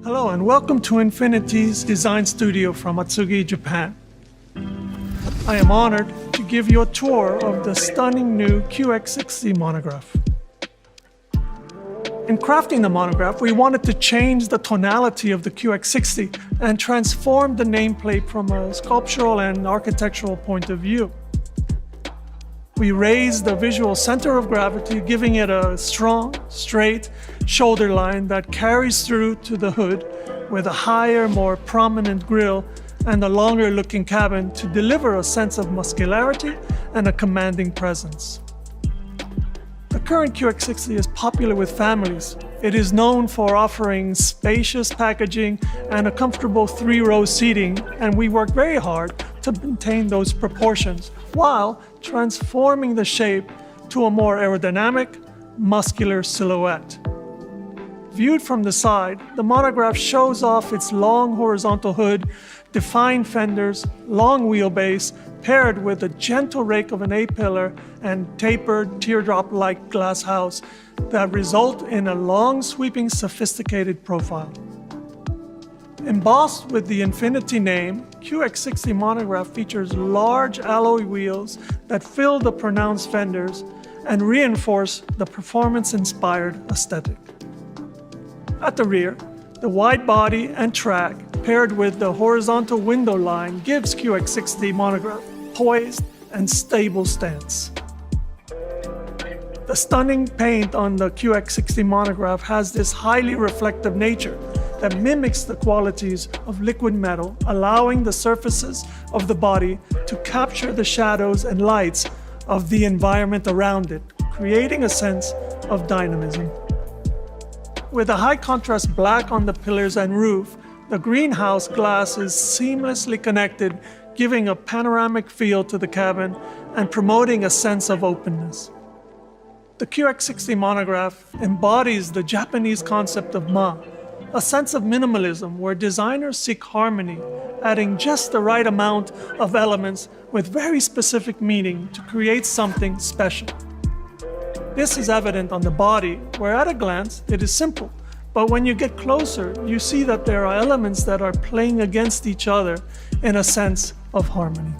Hello and welcome to Infiniti's design studio from Atsugi, Japan. I am honored to give you a tour of the stunning new QX60 monograph. In crafting the monograph, we wanted to change the tonality of the QX60 and transform the nameplate from a sculptural and architectural point of view. We raised the visual center of gravity, giving it a strong, straight shoulder line that carries through to the hood with a higher, more prominent grille and a longer-looking cabin to deliver a sense of muscularity and a commanding presence. The current QX60 is popular with families. It is known for offering spacious packaging and a comfortable 3-row seating, and we work very hard to maintain those proportions while transforming the shape to a more aerodynamic, muscular silhouette. Viewed from the side, the monograph shows off its long horizontal hood, defined fenders, long wheelbase, paired with a gentle rake of an A-pillar and tapered teardrop-like glass house that result in a long, sweeping, sophisticated profile. Embossed with the Infiniti name, QX60 monograph features large alloy wheels that fill the pronounced fenders and reinforce the performance-inspired aesthetic. At the rear, the wide body and track paired with the horizontal window line gives QX60 monograph poised and stable stance. The stunning paint on the QX60 monograph has this highly reflective nature that mimics the qualities of liquid metal, allowing the surfaces of the body to capture the shadows and lights of the environment around it, creating a sense of dynamism. With a high contrast black on the pillars and roof, the greenhouse glass is seamlessly connected, giving a panoramic feel to the cabin and promoting a sense of openness. The QX60 monograph embodies the Japanese concept of ma, a sense of minimalism where designers seek harmony, adding just the right amount of elements with very specific meaning to create something special. This is evident on the body, where at a glance it is simple, but when you get closer, you see that there are elements that are playing against each other in a sense of harmony.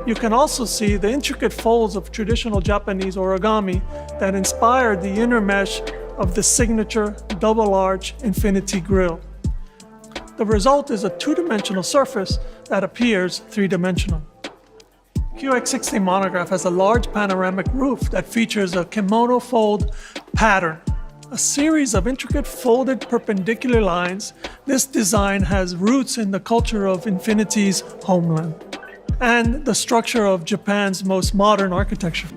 You can also see the intricate folds of traditional Japanese origami that inspired the inner mesh of the signature double-arch Infiniti grille. The result is a two-dimensional surface that appears three-dimensional. QX60 monograph has a large panoramic roof that features a kimono fold pattern, a series of intricate folded perpendicular lines. This design has roots in the culture of Infiniti's homeland and the structure of Japan's most modern architecture.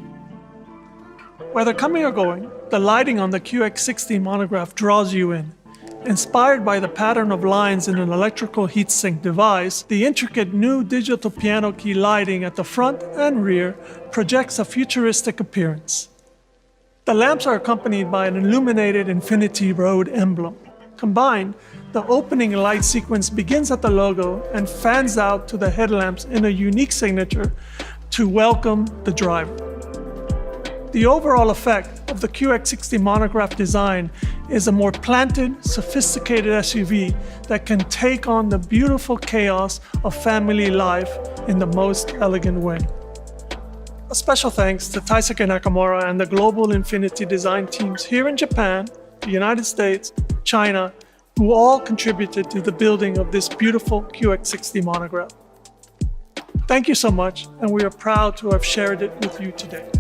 Whether coming or going, the lighting on the QX60 monograph draws you in. Inspired by the pattern of lines in an electrical heatsink device, the intricate new digital piano key lighting at the front and rear projects a futuristic appearance. The lamps are accompanied by an illuminated Infiniti Road emblem. Combined, the opening light sequence begins at the logo and fans out to the headlamps in a unique signature to welcome the driver. The overall effect of the QX60 monograph design is a more planted, sophisticated SUV that can take on the beautiful chaos of family life in the most elegant way. A special thanks to Taisuke Nakamura and the global Infiniti design teams here in Japan, the United States, China, who all contributed to the building of this beautiful QX60 monograph. Thank you so much, and we are proud to have shared it with you today.